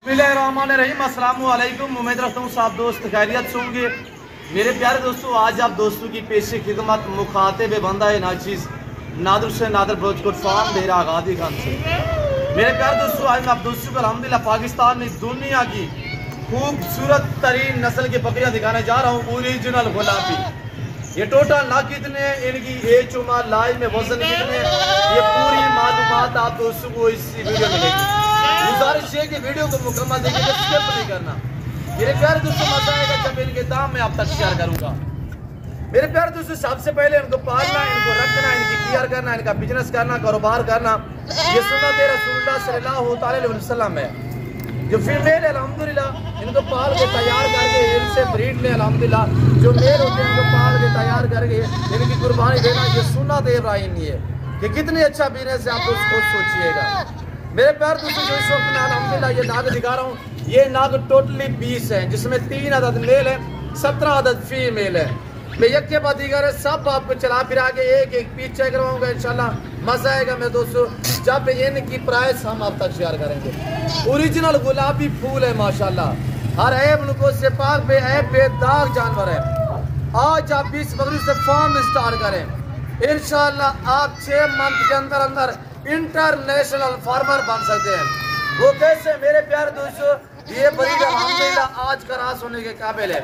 बिस्मिल्लाहिर्रहमानिर्रहीम। अस्सलामु अलैकुम। उम्मीद रखता हूँ सब दोस्त खैरियत से होंगे। मेरे प्यारे दोस्तों, आज आप दोस्तों की पेशी खिदमत मुखातिब बंदा है नाचीज़ नादर से नादर ब्रोचकोट फार्म डेरा आगादी खान से। मेरे प्यारे दोस्तों, आज मैं आप दोस्तों को अल्हम्दुलिल्लाह पाकिस्तान में दुनिया की खूबसूरत तरीन नस्ल की बकरियाँ दिखाने जा रहा हूँ। ओरिजिनल गुलाबी। ये टोटल ना कितने हैं, इनकी एज उम्र लाइव में वजन कितने हैं, ये पूरी मालूमात आप दोस्तों को इस वीडियो में देखेंगे। गुजारिश है कि वीडियो को मुकम्मल देखिए, स्किप नहीं करना। मेरे प्यारे दोस्तों, मजा आएगा जब इनके दाम मैं आप तक शेयर करूंगा। मेरे प्यारे दोस्तों, सबसे पहले इनको पालना, इनको रखना, इनकी केयर करना, इनका बिजनेस करना, कारोबार करना, ये सुन्नत रसूलुल्लाह सल्लल्लाहु अलैहि वसल्लम है। जो फीमेल है अल्हम्दुलिल्लाह इनको पाल के तैयार करके इनसे ब्रीड में अल्हम्दुलिल्लाह जो मेल होते हैं इनको पाल के तैयार करके इनकी कुर्बानी देना, ये सुन्नत इब्राहिमी है। कि कितनी अच्छा बिजनेस है, आप उसको सोचिएगा। मेरे प्यार दोस्तों, जो इस वक्त मैं अल्हम्दुलिल्लाह ये नाग दिखा रहा हूँ, ये नाग टोटली 20 है, जिसमें 3 अदद मेल है, 17 अदद फीमेल है। मैं एक के बाद दीगर है सब आपको चला फिरा के एक एक पीस चेक करवाऊंगा। इंशाल्लाह मजा आएगा मेरे दोस्तों, जब इनकी प्राइस हम आप तक शेयर करेंगे। ओरिजिनल गुलाबी फूल है माशाल्लाह, हर ऐब नुको से पाक बे ऐब बेदाग जानवर है। आज आप 20 बकरी से फार्म स्टार्ट करें, इंशाल्लाह आप 6 मंथ के अंदर अंदर इंटरनेशनल फार्मर बन सकते हैं। वो कैसे मेरे प्यारे दोस्तों, ये ब्रीड अल्हम्दुलिल्लाह आज क्रास होने के काबिल है,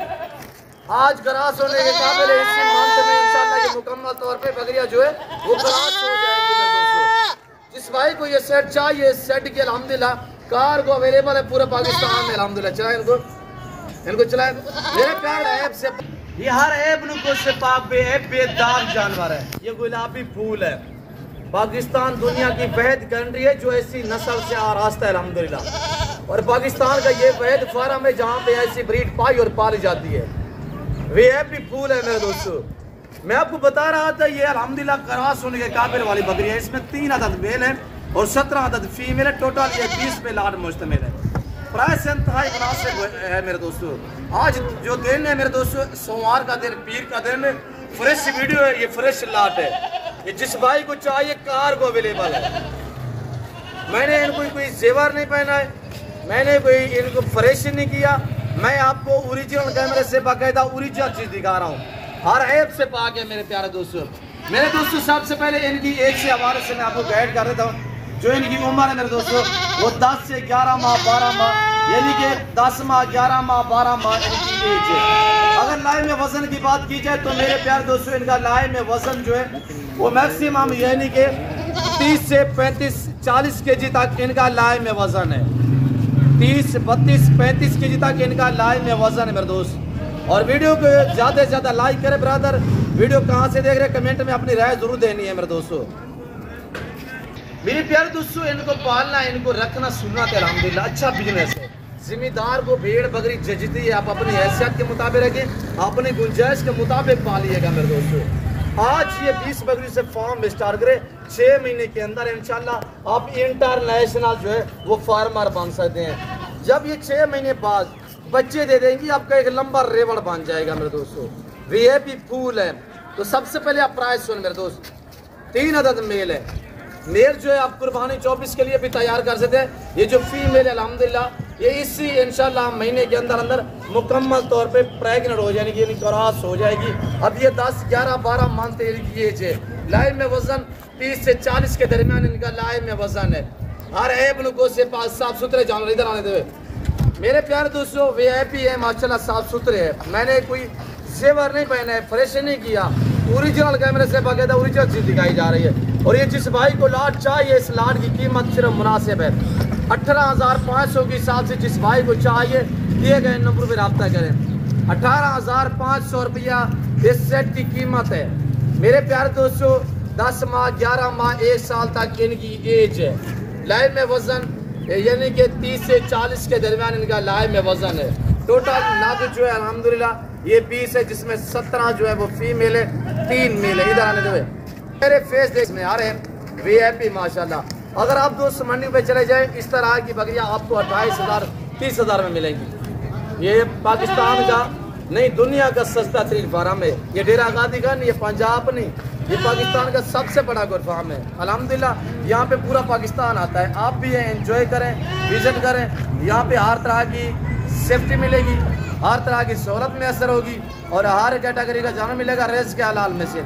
आज क्रास होने के काबिल है। इसी मंथ में इंशाल्लाह ये मुकम्मल तौर पे बकरियां जो है वो क्रास हो जाएगी मेरे दोस्तों। जिस भाई को ये सेट चाहिए, सेट के अल्हम्दुलिल्लाह कार को अवेलेबल है पूरे पाकिस्तान में अल्हम्दुलिल्लाह। चलाए इनको चलाए मेरे प्यारे ऐप से, ये हर ऐप नुको से पाक बे ऐप बेदाग जानवर है। ये गुलाबी फूल है। पाकिस्तान दुनिया की वहद कंट्री है जो ऐसी नस्ल से आरास्ता है अल्हम्दुलिल्लाह, और पाकिस्तान का ये वहद फार्म है जहाँ पे ऐसी ब्रीड पाई और पाली जाती है। वीआईपी फूल है मेरे दोस्तों। मैं आपको बता रहा था ये अल्हम्दुलिल्लाह क्रॉस होने के काबिल वाली बकरी है। इसमें 3 अदद मेल है और 17 अदद फीमेल है। टोटल ये 20 पे लाट मुश्तमिल है। प्राइस इंतहाई मुनासिब है मेरे दोस्तों। आज जो दिन है मेरे दोस्तों, सोमवार का दिन, पीर का दिन, फ्रेश वीडियो है, ये फ्रेश लाट है। ये जिस भाई को चाहिए कार को अवेलेबल है। मैंने इनको कोई जेवर नहीं पहना है, मैंने कोई इनको फ्रेश नहीं किया। मैं आपको ओरिजिनल कैमरे से बाकायदा ओरिजिनल चीज दिखा रहा हूँ, हर ऐप से पाक है मेरे प्यारे दोस्तों। मेरे दोस्तों, सबसे पहले इनकी एज से हवाले से मैं आपको गाइड कर देता हूँ। जो इनकी उम्र है मेरे दोस्तों वो 10 से 11 माह 12 माह, यानी कि 10 माह 11 माह 12 माह इनकी एज है। अगर लाइव में वजन की बात की जाए तो मेरे प्यारे दोस्तों इनका लाइव में वजन जो है वो मैक्सिमम यानी कि 30 से 35 40 केजी तक इनका लाइव में वजन है। 30 32 35 केजी तक इनका लाइव में वजन है मेरे दोस्त। और वीडियो को ज़्यादा से ज़्यादा लाइक करें ब्रदर। वीडियो कहाँ से देख रहे हैं कमेंट में अपनी राय जरूर देनी है मेरे दोस्तों। मेरे प्यारे दोस्तों, इनको पालना, इनको रखना सुन्नत है अल्हम्दुलिल्लाह, अच्छा बिजनेस है। जिम्मेदार को भेड़ बकरी जजती है, आप अपनी हैसियत के मुताबिक रखें, अपनी गुंजाइश के मुताबिक पालिएगा मेरे दोस्तों। आज ये 20 बकरी से फार्म स्टार्ट करें, 6 महीने के अंदर इंशाल्लाह आप इंटरनेशनल जो है वो फार्मर बन सकते हैं। जब ये 6 महीने बाद बच्चे दे देंगी, आपका एक लंबा रेवड़ बन जाएगा मेरे दोस्तों। वीआईपी फूल है। तो सबसे पहले आप प्राइस सुन मेरे दोस्त, 3 अदद मेल है। मेल जो है आप कुर्बानी 24 के लिए भी तैयार कर सकते हैं। ये जो फीमेल है अल्हम्दुलिल्लाह ये इसी इंशाल्लाह महीने के अंदर अंदर मुकम्मल तौर पे प्रेग्नेंट हो जाएगी, यानी क्रॉस हो जाएगी। अब ये 10 11 12 मंथ इनकी एज है। लाइव में वजन 30 से 40 के दरमियान इनका लाइव में वजन है। हर ऐप नुको से पास साफ सुथरे जानवर इधर आने देवे मेरे प्यारे दोस्तों। वीआईपी है माशाल्लाह, साफ सुथरे है। मैंने कोई जेवर नहीं पहना है, फ्रेश नहीं किया, ओरिजिनल कैमरे से बाकायदा ओरिजिनल चीज दिखाई जा रही है। और ये जिस भाई को लाट चाहिए, इस लाट की कीमत सिर्फ मुनासिब है 18,500 के हिसाब से। जिस भाई को चाहिए दिए गए नंबर पर रब्ता करें। 18,500 रुपया इस सेट की कीमत है मेरे प्यारे दोस्तों। 10 माह 11 माह 1 साल तक इनकी एज है। लाइव में वजन यानी कि 30 से 40 के दरमियान इनका लाइव में वजन है। टोटल नाग जो है अल्हम्दुलिल्लाह ये 20 है, जिसमें 17 जो है वो फीमेल है, 3 मेल है। इधर आने दो मेरे फेस देख में आ रहे हैं वीआईपी माशाल्लाह। अगर आप दोस्त मंडी पे चले जाए, इस तरह की बकरियां आपको 28,000 30,000 में मिलेंगी। ये पाकिस्तान का नहीं दुनिया का सस्ता तरीन फार्म है। ये डेरा आगादी का नहीं, ये पंजाब नहीं, ये पाकिस्तान का सबसे बड़ा गोट फार्म है। अल्हम्दुलिल्लाह यहाँ पे पूरा पाकिस्तान आता है। आप भी एंजॉय करें, विजिट करें। यहाँ पे हर तरह की सेफ्टी मिलेगी, हर तरह की सहूलत में असर होगी और हर कैटेगरी का जानवर मिलेगा रेस के हलाल में से।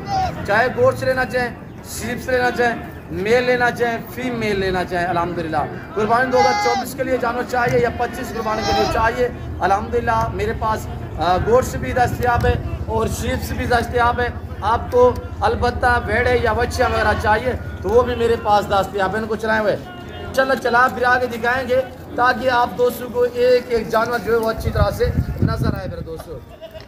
चाहे गोट्स लेना चाहें, शीप्स लेना चाहें, मेल लेना चाहें, फीमेल लेना चाहें। अल्हम्दुलिल्लाह कुर्बानी 2024 के लिए जानवर चाहिए या 25 कुर्बानी के लिए चाहिए, अल्हम्दुलिल्लाह मेरे पास गोट्स भी दस्तियाब है और शीप्स भी दस्तियाब है। आपको अलबत्ता भेड़े या बच्चियाँ वगैरह चाहिए तो वो भी मेरे पास दस्तियाब है। इनको चलाए हुए चलो चला फिर आगे दिखाएंगे ताकि आप दोस्तों को एक एक जानवर जो है वो अच्छी तरह से नजर आए मेरे दोस्तों।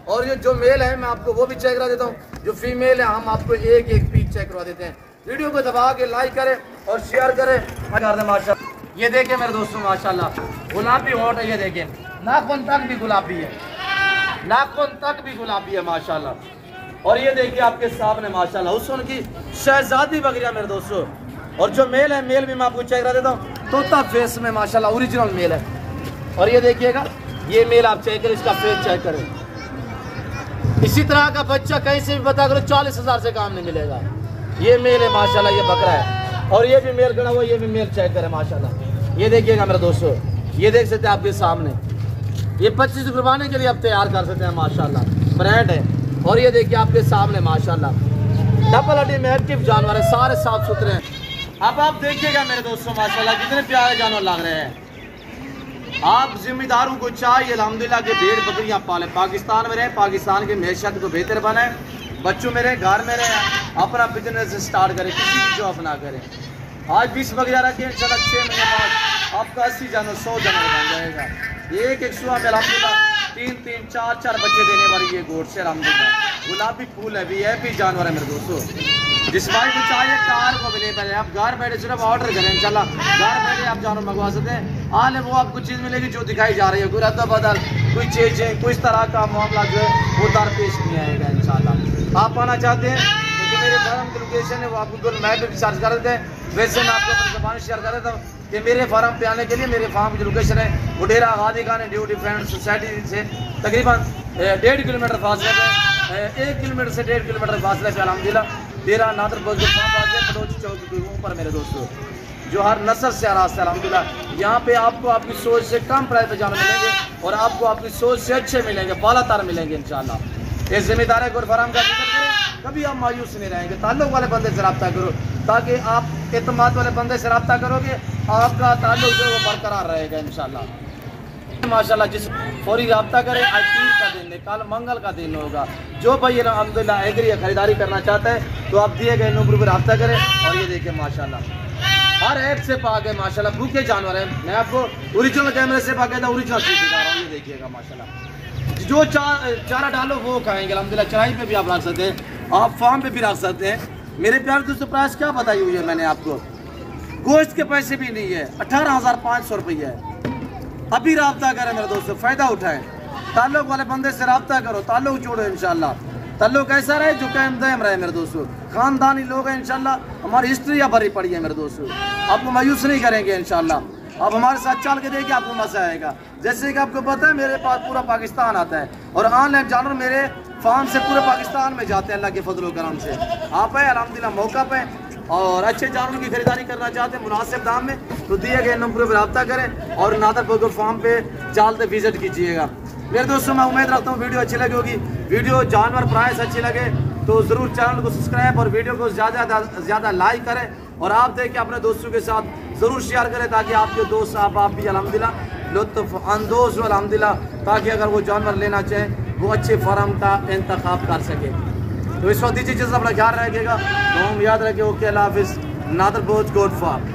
और ये जो मेल है मैं आपको वो भी चेक करा देता हूँ, जो फीमेल है हम आपको एक एक पीस चेक करवा देते हैं। वीडियो को दबा के लाइक करें और शेयर करें। माशाल्लाह ये देखें मेरे दोस्तों, माशाल्लाह गुलाबी होट है। ये देखें नाखून तक भी गुलाबी है, नाखून तक भी गुलाबी है माशाल्लाह। और ये देखिए आपके सामने माशाल्लाह हुस्न की शहजादी बकरियां मेरे दोस्तों। और जो मेल है मेल भी मैं आपको चेक करा देता हूँ, तोता फेस में माशाल्लाह ओरिजिनल मेल है। और ये देखिएगा ये मेल आप चेक करें, इसका फेस चेक करें। इसी तरह का बच्चा कहीं से भी पता करो 40,000 से काम नहीं मिलेगा। ये मेल है माशाल्लाह, ये बकरा है। और ये भी मेल खड़ा हुआ, ये भी मेल चेक करें माशाल्लाह। ये देखिएगा मेरे दोस्तों, ये देख सकते हैं आपके सामने, ये 25 कुर्बानी के लिए आप तैयार कर सकते हैं माशाल्लाह, ब्रांड है। और ये देखिए आपके सामने माशाल्लाह डबल हड्डी में एक्टिव जानवर है, सारे साफ सुथरे हैं। अब आप देखिएगा मेरे दोस्तों माशाल्लाह कितने प्यारे जानवर लग रहे हैं। आप जिम्मेदारों को चाहिए अल्हम्दुलिल्लाह के भेड़ बकरियां पालें, पाकिस्तान में रहें, पाकिस्तान की मैशत को बेहतर बनाएं, बच्चों में रहें, घर में रहें, अपना बिजनेस स्टार्ट करें, किसी की जॉब ना करें। आज 20 बकरियां रखें, चलो 6 महीने बाद आपका 80 जानवर 100 जानवर बन जाएगा। एक एक सुबह में अल्हम्दुलिल्लाह 3-3, 4-4 बच्चे देने वाली ये गोट से अल्हम्दुलिल्लाह। गुलाबी फूल है, VIP जानवर है मेरे दोस्तों। जिस भाई को चाहिए कार को अवेलेबल है, आप घर बैठे सिर्फ ऑर्डर करें, इंशाल्लाह घर बैठे आप जानवर मंगवा सकते हैं। हाल है वो आपको चीज़ मिलेगी जो दिखाई जा रही है, कोई रद्द बदल कोई चीज़ है, कोई इस तरह का मामला जो है वो दरपेश नहीं आएगा इंशाल्लाह। आप आना चाहते हैं तो जो मेरे फार्म की लोकेशन है वो आपको गूगल मैप पर भी सर्च कर देते हैं। वैसे मैं आपको अपनी ज़बान शेयर कर देता हूँ कि मेरे फार्म पे आने के लिए मेरे फार्म की जो लोकेशन है वो डेरा गादी खान ड्यूटी फ्रेंड सोसाइटी से तकरीबन 1.5 किलोमीटर फासले पे, 1 किलोमीटर से 1.5 किलोमीटर फासले पे अल्हम्दुलिल्लाह डेरा नादर बलोच चौक के ऊपर मेरे दोस्तों, जो हर नस्ल से रास्ता है अल्हम्दुलिल्लाह। यहाँ पे आपको आपकी सोच से कम प्राइस पे जानवर मिलेंगे और आपको आपकी सोच से अच्छे मिलेंगे, बालातर मिलेंगे इंशाल्लाह। ये जिम्मेदारी गोट फार्म का जिक्र करें, कभी आप मायूस नहीं रहेंगे। ताल्लुक वाले बंदे से रब्ता करो, ताकि आप एतमाद वाले बंदे से रब्ता करोगे आपका ताल्लुक जो है वो बरकरार रहेगा इंशाल्लाह माशाल्लाह। जिस फौरी रब्ता करें, आज पीर का दिन है, कल मंगल का दिन होगा। जो भाई अल्हम्दुलिल्लाह एग्री या खरीदारी करना चाहता है तो आप दिए गए नंबर पर रब्ता करें। और ये देखिए माशाल्लाह हर ऐप से पाक है माशाल्लाह, भूखे जानवर है। मैं आपको ओरिजिनल कैमरे से बाकायदा ओरिजिनल चीज़ दिखा रहा हूँ। ये देखिएगा माशाल्लाह, जो चारा डालो वो खाएंगे अल्हम्दुलिल्लाह। चढ़ाई पे भी आप रख सकते हैं, आप फार्म पे भी रख सकते हैं। मेरे प्यार दोस्तों प्राइस क्या बताई हुई है मैंने आपको, गोश्त के पैसे भी नहीं है, 18,500 रुपये है। अभी रब्ता करें मेरे दोस्तों, फ़ायदा उठाएं, ताल्लुक वाले बंदे से रब्ता करो, ताल्लुक जोड़ो इंशाल्लाह। ताल्लुक ऐसा रहे जो कायम दायम रहे मेरे दोस्तों, ख़ानदानी लोग हैं इंशाल्लाह, हमारी हिस्ट्री या भरी पड़ी है मेरे दोस्तों। आपको मायूस नहीं करेंगे इंशाल्लाह। आप हमारे साथ चल के देखिए, आपको मज़ा आएगा। जैसे कि आपको पता है मेरे पास पूरा पाकिस्तान आता है और ऑनलाइन जानवर मेरे फार्म से पूरे पाकिस्तान में जाते हैं अल्लाह के फजल करम से। आप है अल्हम्दुलिल्लाह मौका पे और अच्छे जानवरों की खरीदारी करना चाहते हैं मुनासिब दाम में तो दिए गए नंबर पर रब्ता करें और नादर बर्गर फार्म पे जल्द विजिट कीजिएगा। मेरे दोस्तों मैं उम्मीद रखता हूँ वीडियो अच्छी लगी होगी। वीडियो जानवर प्राइस अच्छी लगे तो ज़रूर चैनल को सब्सक्राइब और वीडियो को ज़्यादा लाइक करें और आप देखें अपने दोस्तों के साथ ज़रूर शेयर करें ताकि आपके दोस्त आप भी अल्हम्दुलिल्लाह लुत्फ़ अंदोज़ हो अल्हम्दुलिल्लाह, ताकि अगर वो जानवर लेना चाहें वो अच्छे फार्म का इंतखाब कर सके। तो इस वक्त दीजिए चीज़ अपना ख्याल रखिएगा, तो हम याद रखें। ओके अल्लाह हाफ़िज़। Nadar goat farm.